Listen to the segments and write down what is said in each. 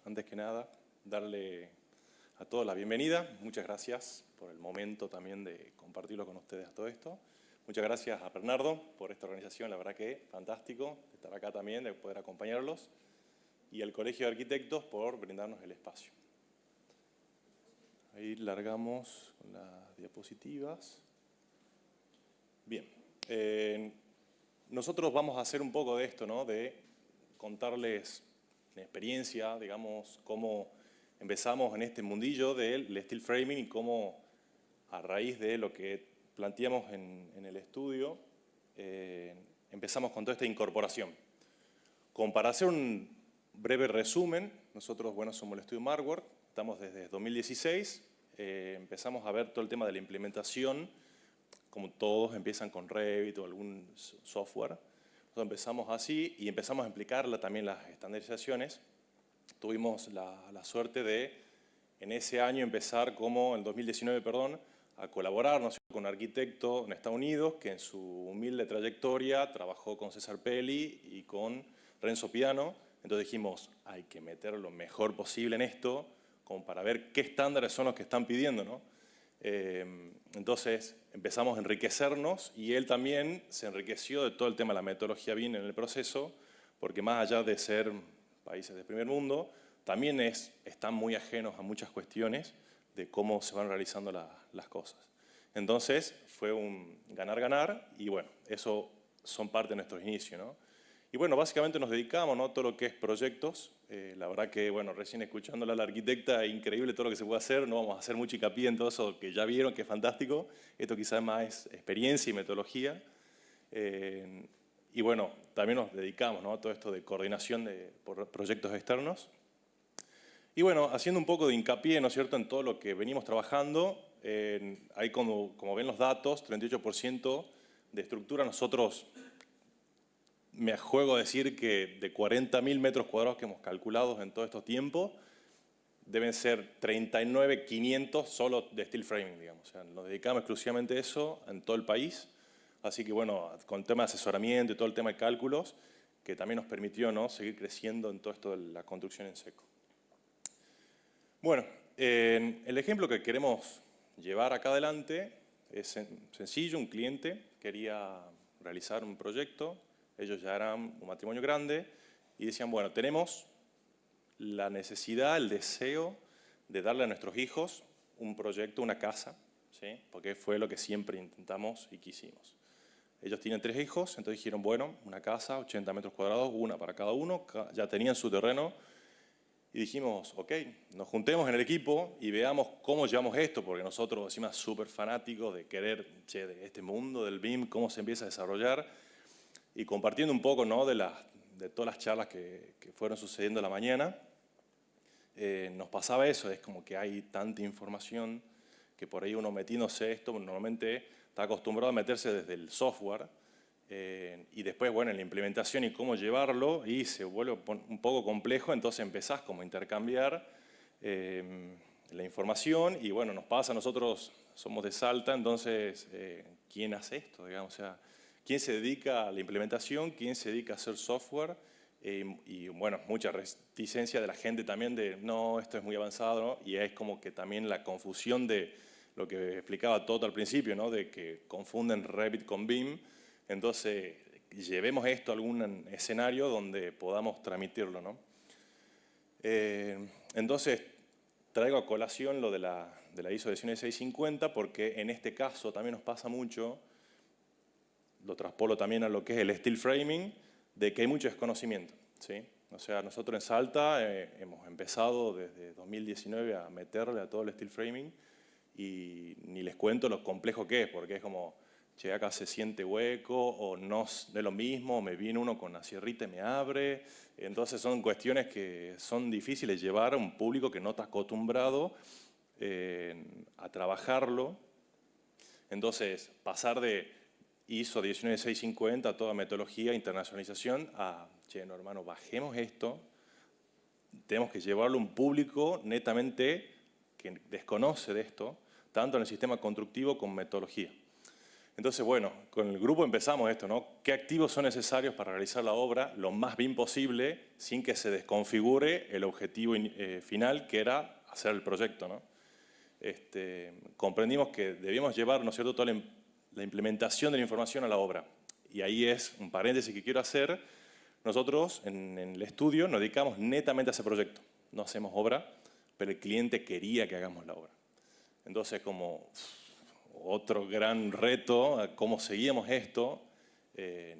Antes que nada, darle a todos la bienvenida. Muchas gracias por el momento también de compartirlo con ustedes todo esto. Muchas gracias a Bernardo por esta organización, la verdad que fantástico de estar acá también, de poder acompañarlos. Y al Colegio de Arquitectos por brindarnos el espacio. Ahí largamos con las diapositivas. Bien. Nosotros vamos a hacer un poco de esto, ¿no? De contarles la experiencia, digamos, cómo empezamos en este mundillo del steel framing y cómo a raíz de lo que planteamos en el estudio, empezamos con toda esta incorporación. Como para hacer un breve resumen, nosotros, bueno, somos el estudio Markwork, estamos desde 2016, empezamos a ver todo el tema de la implementación, como todos empiezan con Revit o algún software. Nosotros empezamos así y empezamos a implicar también las estandarizaciones. Tuvimos la suerte de, en ese año, empezar como, en 2019, perdón, a colaborar, ¿no?, con un arquitecto en Estados Unidos que en su humilde trayectoria trabajó con César Pelli y con Renzo Piano. Entonces dijimos, hay que meter lo mejor posible en esto, como para ver qué estándares son los que están pidiendo, ¿no? Entonces empezamos a enriquecernos y él también se enriqueció de todo el tema de la metodología BIM en el proceso, porque más allá de ser países del primer mundo, también están muy ajenos a muchas cuestiones de cómo se van realizando las cosas. Entonces fue un ganar-ganar y bueno, eso son parte de nuestros inicios, ¿no? Y bueno, básicamente nos dedicamos, ¿no?, a todo lo que es proyectos. La verdad que, bueno, recién escuchándola a la arquitecta, es increíble todo lo que se puede hacer. No vamos a hacer mucho hincapié en todo eso que ya vieron, que es fantástico. Esto quizás más es experiencia y metodología. Y bueno, también nos dedicamos, ¿no?, a todo esto de coordinación por proyectos externos. Y bueno, haciendo un poco de hincapié, ¿no es cierto?, en todo lo que venimos trabajando. Ahí como ven los datos, 38% de estructura. Nosotros, me juego a decir que de 40.000 metros cuadrados que hemos calculado en todo este tiempo, deben ser 39.500 solo de steel framing, digamos. O sea, nos dedicamos exclusivamente a eso en todo el país. Así que bueno, con el tema de asesoramiento y todo el tema de cálculos, que también nos permitió, ¿no?, seguir creciendo en todo esto de la construcción en seco. Bueno, el ejemplo que queremos llevar acá adelante es sencillo. Un cliente quería realizar un proyecto. Ellos ya eran un matrimonio grande y decían, bueno, tenemos la necesidad, el deseo de darle a nuestros hijos un proyecto, una casa, ¿sí?, porque fue lo que siempre intentamos y quisimos. Ellos tienen 3 hijos, entonces dijeron, bueno, una casa, 80 metros cuadrados, una para cada uno, ya tenían su terreno. Y dijimos, ok, nos juntemos en el equipo y veamos cómo llevamos esto, porque nosotros, encima, súper fanáticos de querer, de este mundo del BIM, cómo se empieza a desarrollar. Y compartiendo un poco, ¿no?, de todas las charlas que fueron sucediendo en la mañana, nos pasaba eso. Es como que hay tanta información que por ahí uno metiéndose esto, normalmente está acostumbrado a meterse desde el software y después, bueno, en la implementación y cómo llevarlo, y se vuelve un poco complejo. Entonces empezás como a intercambiar la información y bueno, nos pasa, nosotros somos de Salta, entonces, ¿quién hace esto, digamos? O sea, ¿quién se dedica a la implementación? ¿Quién se dedica a hacer software? Y bueno, mucha reticencia de la gente también de, no, esto es muy avanzado, ¿no? Y es como que también la confusión de lo que explicaba Toto al principio, ¿no?, de que confunden Revit con BIM. Entonces, llevemos esto a algún escenario donde podamos transmitirlo, ¿no? Entonces, traigo a colación lo de la ISO 19650 porque en este caso también nos pasa mucho. Lo traspolo también a lo que es el steel framing, de que hay mucho desconocimiento, ¿sí? O sea, nosotros en Salta hemos empezado desde 2019 a meterle a todo el steel framing y ni les cuento lo complejo que es, porque es como, che, acá se siente hueco o no es lo mismo, me viene uno con la sierrita y me abre. Entonces son cuestiones que son difíciles de llevar a un público que no está acostumbrado a trabajarlo. Entonces, pasar de ISO 19650, toda metodología, internacionalización, che, no, hermano, bajemos esto, tenemos que llevarlo a un público netamente que desconoce de esto, tanto en el sistema constructivo como metodología. Entonces, bueno, con el grupo empezamos esto, ¿no? ¿Qué activos son necesarios para realizar la obra lo más bien posible sin que se desconfigure el objetivo final, que era hacer el proyecto, ¿no? Comprendimos que debíamos llevar, ¿no es cierto?, toda la implementación de la información a la obra. Y ahí es un paréntesis que quiero hacer. Nosotros en el estudio nos dedicamos netamente a ese proyecto. No hacemos obra, pero el cliente quería que hagamos la obra. Entonces, como otro gran reto, cómo seguíamos esto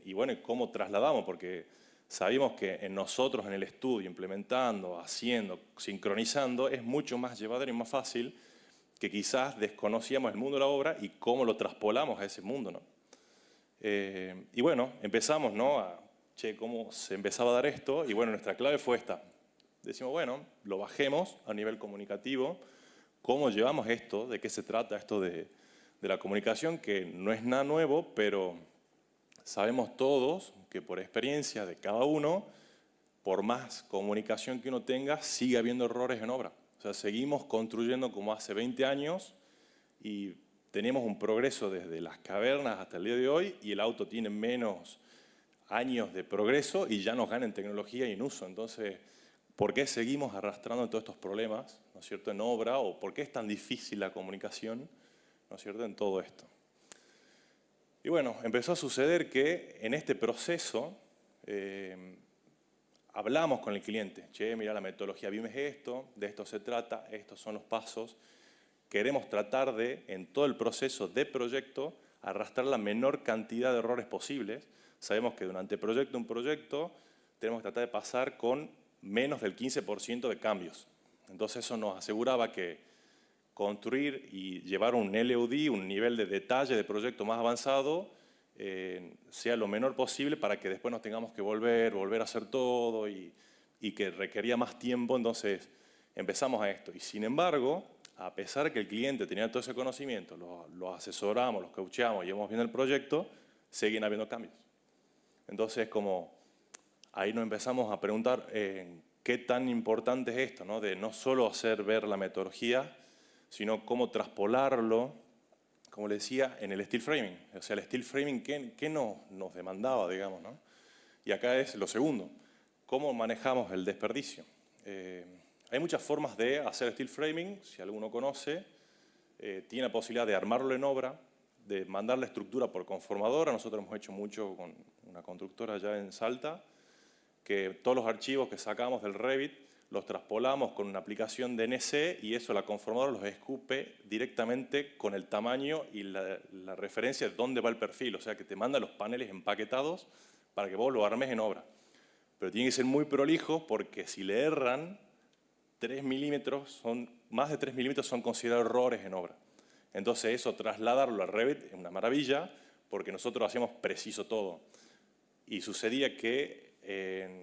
y bueno, cómo trasladamos, porque sabíamos que en nosotros, en el estudio, implementando, haciendo, sincronizando, es mucho más llevadero y más fácil que quizás desconocíamos el mundo de la obra y cómo lo traspolamos a ese mundo, ¿no? Y bueno, empezamos, ¿no? Che, ¿cómo se empezaba a dar esto? Y bueno, nuestra clave fue esta. Decimos, bueno, lo bajemos a nivel comunicativo. ¿Cómo llevamos esto? ¿De qué se trata esto de la comunicación? Que no es nada nuevo, pero sabemos todos que por experiencia de cada uno, por más comunicación que uno tenga, sigue habiendo errores en obra. O sea, seguimos construyendo como hace 20 años y tenemos un progreso desde las cavernas hasta el día de hoy y el auto tiene menos años de progreso y ya nos gana en tecnología y en uso. Entonces, ¿por qué seguimos arrastrando todos estos problemas, ¿no es cierto?, en obra? ¿O por qué es tan difícil la comunicación, ¿no es cierto?, en todo esto? Y bueno, empezó a suceder que en este proceso hablamos con el cliente. Che, mira, la metodología BIM es esto, de esto se trata, estos son los pasos. Queremos tratar de, en todo el proceso de proyecto, arrastrar la menor cantidad de errores posibles. Sabemos que durante un proyecto, tenemos que tratar de pasar con menos del 15% de cambios. Entonces eso nos aseguraba que construir y llevar un LOD, un nivel de detalle de proyecto más avanzado, sea lo menor posible para que después nos tengamos que volver a hacer todo y que requería más tiempo. Entonces empezamos a esto. Y sin embargo, a pesar de que el cliente tenía todo ese conocimiento, lo asesoramos, los coachamos y íbamos viendo el proyecto, seguían habiendo cambios. Entonces, como ahí nos empezamos a preguntar qué tan importante es esto, ¿no? De no solo hacer ver la metodología, sino cómo traspolarlo, como le decía, en el steel framing. O sea, el steel framing, ¿qué nos demandaba, digamos, ¿no? Y acá es lo segundo, cómo manejamos el desperdicio. Hay muchas formas de hacer steel framing, si alguno conoce. Tiene la posibilidad de armarlo en obra, de mandar la estructura por conformadora. Nosotros hemos hecho mucho con una constructora allá en Salta, que todos los archivos que sacamos del Revit los traspolamos con una aplicación de NC y eso la conformadora los escupe directamente con el tamaño y la referencia de dónde va el perfil. O sea, que te manda los paneles empaquetados para que vos lo armes en obra. Pero tiene que ser muy prolijo porque si le erran, 3 milímetros, más de 3 milímetros son considerados errores en obra. Entonces eso, trasladarlo a Revit es una maravilla porque nosotros hacemos preciso todo. Y sucedía que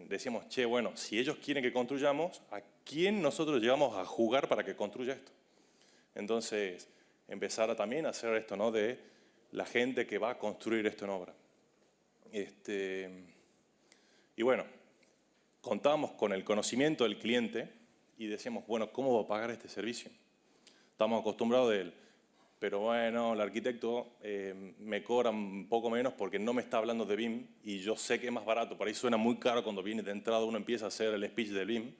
decíamos, che, bueno, si ellos quieren que construyamos, ¿a quién nosotros llevamos a jugar para que construya esto? Entonces, empezar también a hacer esto, ¿no? De la gente que va a construir esto en obra. Y bueno, contábamos con el conocimiento del cliente y decíamos, bueno, ¿cómo va a pagar este servicio? Estamos acostumbrados de él. Pero bueno, el arquitecto me cobra un poco menos porque no me está hablando de BIM y yo sé que es más barato. Por ahí suena muy caro cuando viene de entrada uno empieza a hacer el speech del BIM.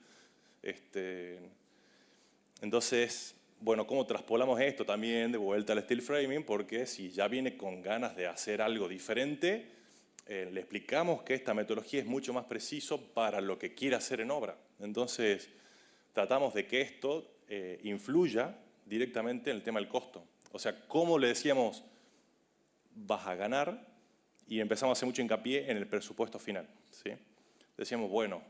Entonces, bueno, ¿cómo traspolamos esto también de vuelta al steel framing? Porque si ya viene con ganas de hacer algo diferente, le explicamos que esta metodología es mucho más preciso para lo que quiere hacer en obra. Entonces, tratamos de que esto influya directamente en el tema del costo. O sea, ¿cómo le decíamos vas a ganar? Y empezamos a hacer mucho hincapié en el presupuesto final, ¿sí? Decíamos, bueno,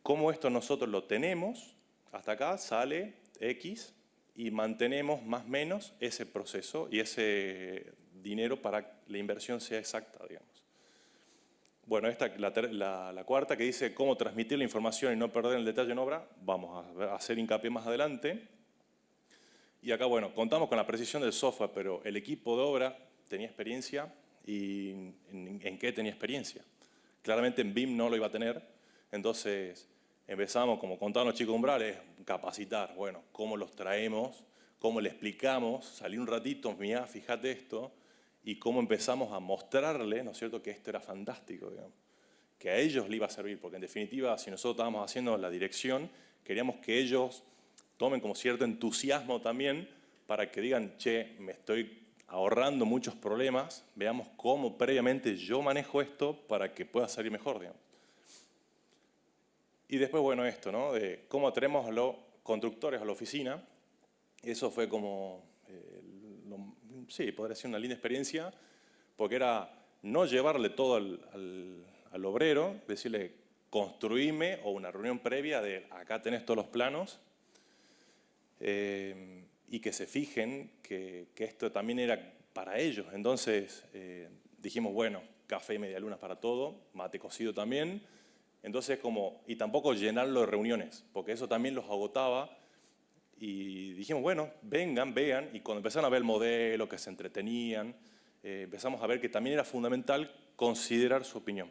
¿cómo esto nosotros lo tenemos? Hasta acá sale X y mantenemos más o menos ese proceso y ese dinero para que la inversión sea exacta, digamos. Bueno, esta la cuarta que dice cómo transmitir la información y no perder el detalle en obra, vamos a hacer hincapié más adelante. Y acá, bueno, contamos con la precisión del software, pero el equipo de obra tenía experiencia. ¿Y en qué tenía experiencia? Claramente en BIM no lo iba a tener. Entonces empezamos, como contaban los chicos umbrales, capacitar. Bueno, ¿cómo los traemos cómo le explicamos, salir un ratito, mirá, fíjate esto, y cómo empezamos a mostrarle, ¿no es cierto?, que esto era fantástico, digamos, que a ellos le iba a servir, porque en definitiva, si nosotros estábamos haciendo la dirección, queríamos que ellos tomen como cierto entusiasmo también para que digan, che, me estoy ahorrando muchos problemas, veamos cómo previamente yo manejo esto para que pueda salir mejor, digamos. Y después, bueno, esto, ¿no? De cómo traemos a los constructores a la oficina. Eso fue como, sí, podría ser una linda experiencia, porque era no llevarle todo al obrero, decirle, construime, o una reunión previa de acá tenés todos los planos, y que se fijen que esto también era para ellos. Entonces dijimos, bueno, café y medialunas para todo, mate cocido también. Entonces y tampoco llenarlo de reuniones, porque eso también los agotaba. Y dijimos, bueno, vengan, vean. Y cuando empezaron a ver el modelo, que se entretenían, empezamos a ver que también era fundamental considerar su opinión.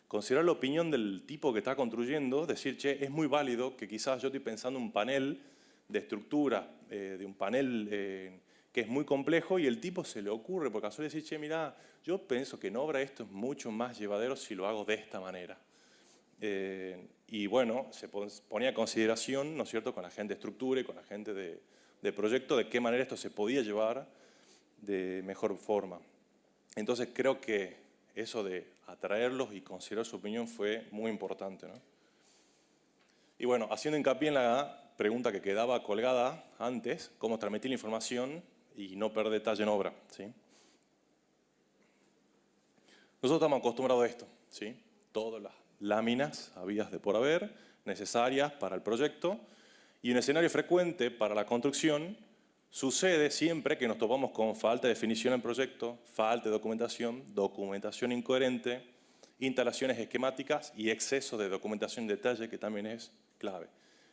Considerar la opinión del tipo que está construyendo, decir, che, es muy válido que quizás yo estoy pensando un panel de estructura, de un panel que es muy complejo, y el tipo se le ocurre, porque suele decir, che, mirá, yo pienso que en obra esto es mucho más llevadero si lo hago de esta manera. Y bueno, se ponía a consideración, ¿no es cierto?, con la gente de estructura y con la gente de proyecto, de qué manera esto se podía llevar de mejor forma. Entonces creo que eso de atraerlos y considerar su opinión fue muy importante, ¿no? Y bueno, haciendo hincapié en la pregunta que quedaba colgada antes, cómo transmitir la información y no perder detalle en obra, ¿sí? Nosotros estamos acostumbrados a esto, ¿sí? Todas las láminas habidas de por haber, necesarias para el proyecto, y un escenario frecuente para la construcción sucede siempre que nos topamos con falta de definición en proyecto, falta de documentación, documentación incoherente, instalaciones esquemáticas y exceso de documentación en detalle, que también es clave,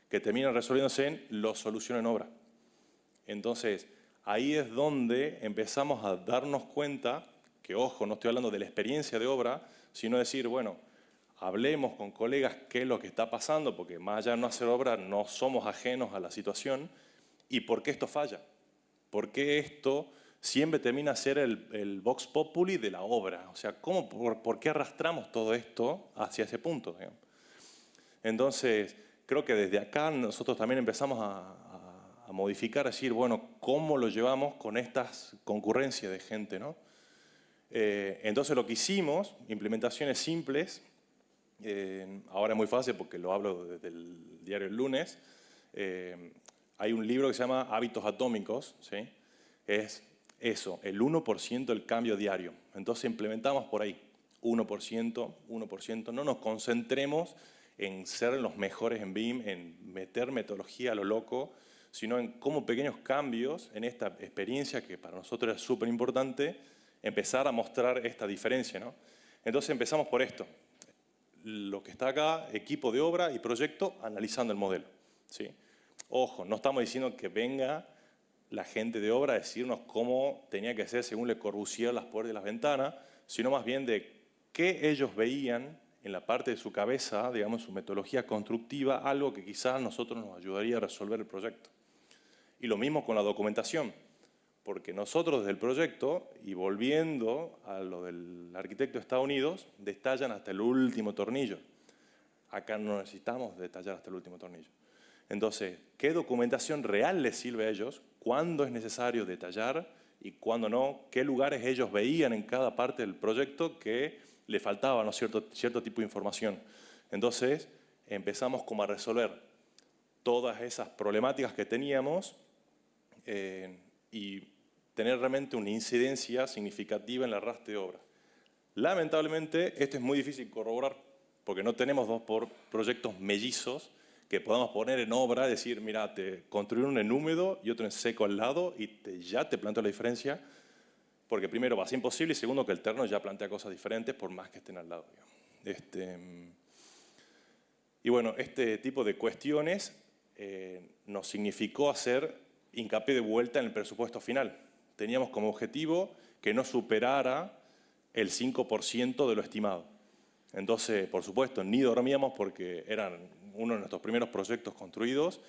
que terminan resolviéndose en la solución en obra. Entonces, ahí es donde empezamos a darnos cuenta que, ojo, no estoy hablando de la experiencia de obra, sino decir, bueno, hablemos con colegas qué es lo que está pasando, porque más allá de no hacer obra, no somos ajenos a la situación, y por qué esto falla. ¿Por qué esto siempre termina a ser el vox populi de la obra? O sea, ¿por qué arrastramos todo esto hacia ese punto? Digamos? Entonces, creo que desde acá nosotros también empezamos a modificar, a decir, bueno, ¿cómo lo llevamos con estas concurrencias de gente, ¿no? Entonces lo que hicimos, implementaciones simples, ahora es muy fácil porque lo hablo desde el diario El Lunes, hay un libro que se llama Hábitos Atómicos, ¿sí? Es eso, el 1% del cambio diario. Entonces implementamos por ahí, 1%, 1%. No nos concentremos en ser los mejores en BIM, en meter metodología a lo loco, sino en cómo pequeños cambios en esta experiencia, que para nosotros es súper importante, empezar a mostrar esta diferencia, ¿no? Entonces empezamos por esto. Lo que está acá, equipo de obra y proyecto, analizando el modelo, ¿sí? Ojo, no estamos diciendo que venga la gente de obra a decirnos cómo tenía que ser según Le Corbusier las puertas y las ventanas, sino más bien de qué ellos veían en la parte de su cabeza, digamos, su metodología constructiva, algo que quizás a nosotros nos ayudaría a resolver el proyecto. Y lo mismo con la documentación, porque nosotros desde el proyecto, y volviendo a lo del arquitecto de Estados Unidos, detallan hasta el último tornillo. Acá no necesitamos detallar hasta el último tornillo. Entonces, ¿qué documentación real les sirve a ellos? ¿Cuándo es necesario detallar y cuándo no? ¿Qué lugares ellos veían en cada parte del proyecto que le faltaba, ¿no?, cierto tipo de información? Entonces, empezamos como a resolver todas esas problemáticas que teníamos y tener realmente una incidencia significativa en el arrastre de obra. Lamentablemente, esto es muy difícil corroborar, porque no tenemos dos proyectos mellizos que podamos poner en obra, decir, mira, te construir uno en húmedo y otro en seco al lado y ya te planteo la diferencia, porque primero va a ser imposible y segundo que el terno ya plantea cosas diferentes por más que estén al lado. Y bueno, este tipo de cuestiones nos significó hacer hincapié de vuelta en el presupuesto final. Teníamos como objetivo que no superara el 5% de lo estimado. Entonces, por supuesto, ni dormíamos porque eran uno de nuestros primeros proyectos construidos.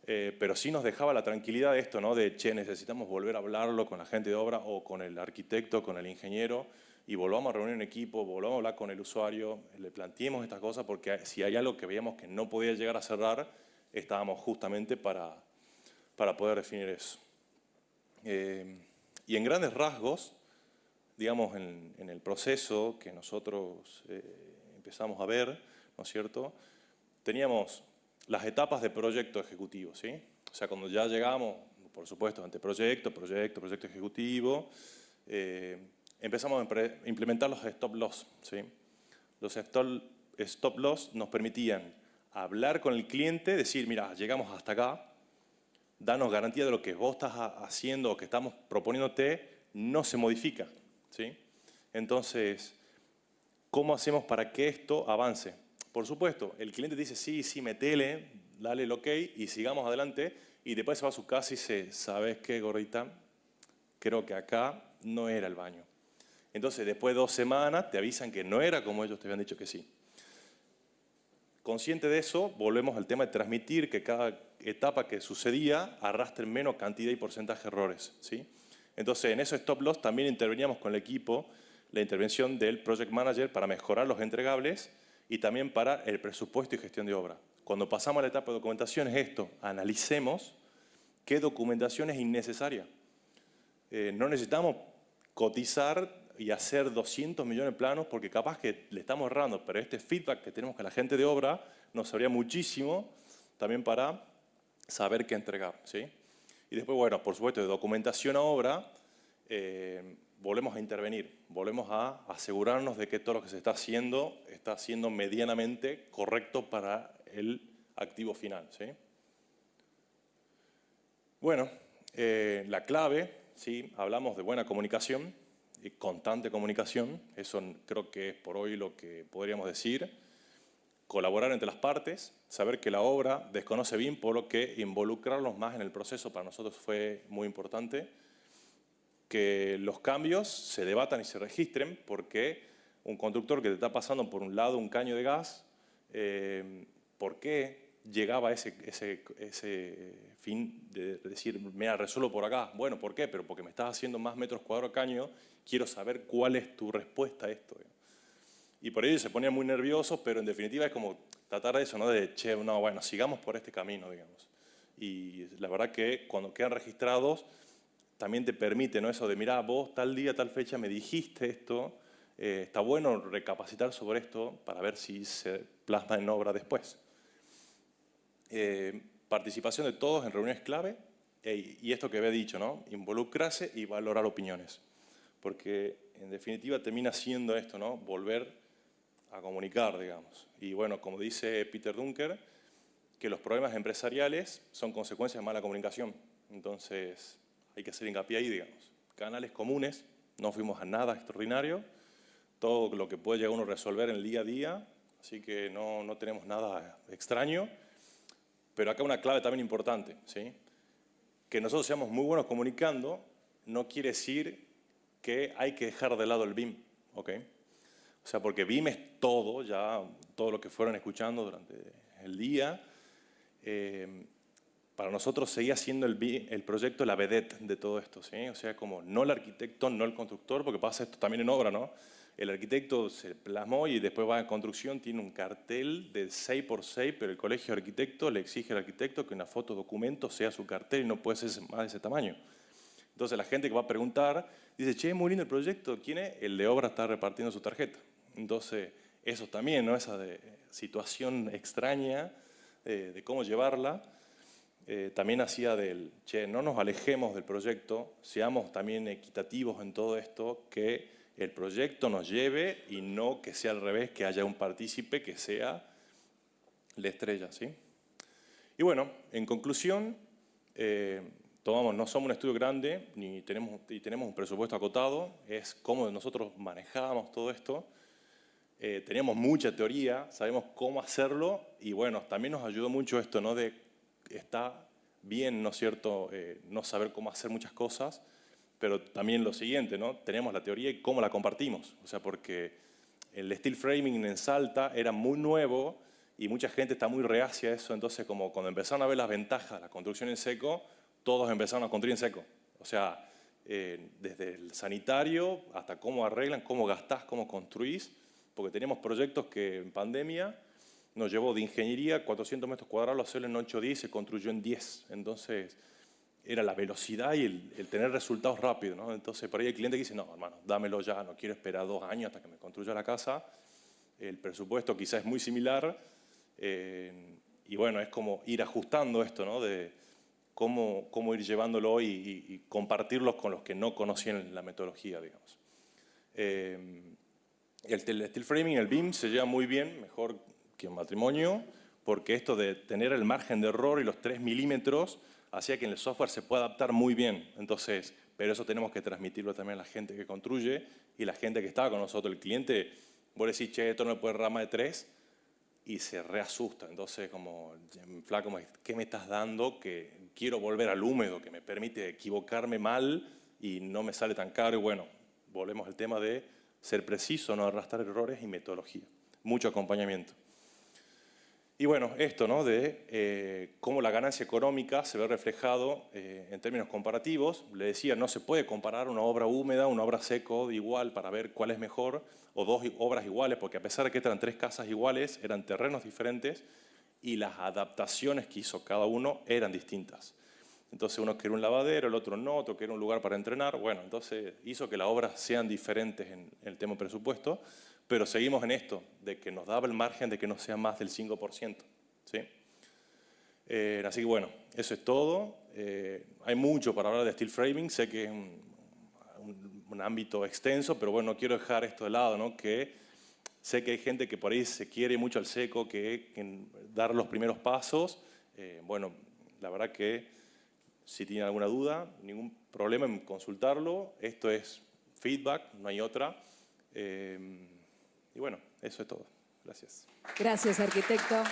pero sí nos dejaba la tranquilidad de esto, ¿no? De, che, necesitamos volver a hablarlo con la gente de obra o con el arquitecto, con el ingeniero, y volvamos a reunir un equipo, volvamos a hablar con el usuario, le planteemos estas cosas, porque si hay algo que veíamos que no podía llegar a cerrar, estábamos justamente para poder definir eso. Y en grandes rasgos, digamos, en el proceso que nosotros empezamos a ver, ¿no es cierto?, teníamos las etapas de proyecto ejecutivo, ¿sí? O sea, cuando ya llegamos, por supuesto, ante proyecto ejecutivo, empezamos a implementar los stop loss, ¿sí? Los stop loss nos permitían hablar con el cliente, decir, mira, llegamos hasta acá, danos garantía de lo que vos estás haciendo o que estamos proponiéndote no se modifica, ¿sí? Entonces, ¿cómo hacemos para que esto avance? Por supuesto, el cliente dice, sí, metele, dale el ok y sigamos adelante, y después se va a su casa y dice, ¿sabes qué, gordita? Creo que acá no era el baño. Entonces, después de 2 semanas, te avisan que no era como ellos te habían dicho que sí. Consciente de eso, volvemos al tema de transmitir que cada etapa que sucedía arrastre menos cantidad y porcentaje de errores, ¿sí? Entonces, en esos stop loss también interveníamos con el equipo, la intervención del Project Manager para mejorar los entregables y también para el presupuesto y gestión de obra. Cuando pasamos a la etapa de documentación es esto, analicemos qué documentación es innecesaria. No necesitamos cotizar y hacer 200 millones de planos porque capaz que le estamos errando, pero este feedback que tenemos con la gente de obra nos serviría muchísimo también para saber qué entregar, ¿sí? Y después, bueno, por supuesto, de documentación a obra, volvemos a intervenir, volvemos a asegurarnos de que todo lo que se está haciendo medianamente correcto para el activo final, ¿sí? Bueno, la clave, ¿sí? Hablamos de buena comunicación y constante comunicación, eso creo que es por hoy lo que podríamos decir. Colaborar entre las partes, saber que la obra desconoce bien, por lo que involucrarlos más en el proceso para nosotros fue muy importante. Que los cambios se debatan y se registren, porque un constructor que te está pasando por un lado un caño de gas, ¿por qué llegaba a ese fin de decir, mira, resuelvo por acá? Bueno, ¿por qué? Pero porque me estás haciendo más metros cuadrados caño, quiero saber cuál es tu respuesta a esto. Y por ello se ponían muy nerviosos, pero en definitiva es como tratar de eso, ¿no? De, che, no, bueno, sigamos por este camino, digamos. Y la verdad que cuando quedan registrados, también te permite, ¿no? Eso de, mira, vos tal día, tal fecha me dijiste esto, está bueno recapacitar sobre esto para ver si se plasma en obra después. Participación de todos en reuniones clave, y esto que había dicho, ¿no? Involucrarse y valorar opiniones. Porque en definitiva termina siendo esto, ¿no? Volver a comunicar, digamos. Y bueno, como dice Peter Drucker, que los problemas empresariales son consecuencias de mala comunicación. Entonces, hay que hacer hincapié ahí, digamos. Canales comunes, no fuimos a nada extraordinario, todo lo que puede llegar uno a resolver en el día a día, así que no tenemos nada extraño. Pero acá una clave también importante, ¿sí? Que nosotros seamos muy buenos comunicando no quiere decir que hay que dejar de lado el BIM, ¿ok? O sea, porque BIM es todo, ya todo lo que fueron escuchando durante el día. Para nosotros seguía siendo el proyecto la vedette de todo esto, ¿sí? O sea, como no el arquitecto, no el constructor, porque pasa esto también en obra, ¿no? El arquitecto se plasmó y después va a construcción, tiene un cartel de 6x6, pero el colegio de arquitectos le exige al arquitecto que una foto documento sea su cartel y no puede ser más de ese tamaño. Entonces la gente que va a preguntar dice, che, muy lindo el proyecto, ¿quién es? El de obra está repartiendo su tarjeta. Entonces, eso también, ¿no? Esa situación extraña de cómo llevarla, también hacía del, che, no nos alejemos del proyecto, seamos también equitativos en todo esto, que el proyecto nos lleve y no que sea al revés, que haya un partícipe que sea la estrella, ¿sí? Y bueno, en conclusión, no somos un estudio grande y tenemos un presupuesto acotado, es cómo nosotros manejábamos todo esto. Teníamos mucha teoría, sabemos cómo hacerlo y bueno, también nos ayudó mucho esto, ¿no? De está bien, ¿no es cierto?, no saber cómo hacer muchas cosas, pero también lo siguiente, ¿no? Tenemos la teoría y cómo la compartimos. O sea, porque el steel framing en Salta era muy nuevo y mucha gente está muy reacia a eso, entonces como cuando empezaron a ver las ventajas de la construcción en seco, todos empezaron a construir en seco. O sea, desde el sanitario hasta cómo arreglan, cómo gastás, cómo construís, porque teníamos proyectos que en pandemia nos llevó de ingeniería 400 metros cuadrados, hacerlo en 8 días y se construyó en 10. Entonces, era la velocidad y el tener resultados rápidos, ¿no? Entonces, por ahí el cliente dice, no, hermano, dámelo ya, no quiero esperar 2 años hasta que me construya la casa. El presupuesto quizás es muy similar, y bueno, es como ir ajustando esto, ¿no? De cómo ir llevándolo y compartirlos con los que no conocían la metodología, digamos. El steel framing, el BIM, se lleva muy bien, mejor que un matrimonio, porque esto de tener el margen de error y los 3 milímetros hacía que en el software se pueda adaptar muy bien. Entonces, pero eso tenemos que transmitirlo también a la gente que construye y la gente que estaba con nosotros. El cliente, vos decís, che, esto no me puede rama de 3, y se reasusta. Entonces, como, flaco, ¿qué me estás dando? Que quiero volver al húmedo, que me permite equivocarme mal y no me sale tan caro. Y bueno, volvemos al tema de ser preciso, no arrastrar errores y metodología. Mucho acompañamiento. Y bueno, esto, ¿no? De cómo la ganancia económica se ve reflejado en términos comparativos. Le decía, no se puede comparar una obra húmeda, una obra seco igual para ver cuál es mejor, o 2 obras iguales, porque a pesar de que eran 3 casas iguales, eran terrenos diferentes y las adaptaciones que hizo cada uno eran distintas. Entonces uno quería un lavadero, el otro no, otro quería un lugar para entrenar. Bueno, entonces hizo que las obras sean diferentes en el tema presupuesto, pero seguimos en esto, de que nos daba el margen de que no sea más del 5%. ¿Sí? Así que bueno, eso es todo. Hay mucho para hablar de steel framing, sé que es un ámbito extenso, pero bueno, no quiero dejar esto de lado, ¿no? Que sé que hay gente que por ahí se quiere mucho al seco, que dar los primeros pasos. Bueno, la verdad que si tienen alguna duda, ningún problema en consultarlo. Esto es feedback, no hay otra. Y bueno, eso es todo. Gracias. Gracias, arquitecto.